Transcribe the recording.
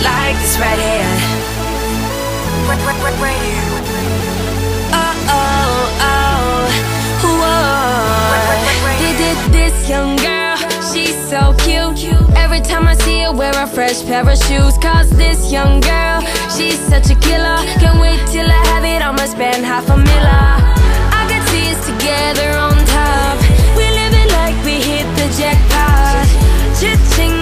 like this right here. Right here. Oh, oh, oh, whoa. This young girl, she's so cute. Every time I see her wear a fresh pair of shoes. Cause this young girl, she's such a killer. Can't wait till I have it, I'ma spend $500,000. I could see us together on top. We live it like we hit the jackpot. Cha-ching.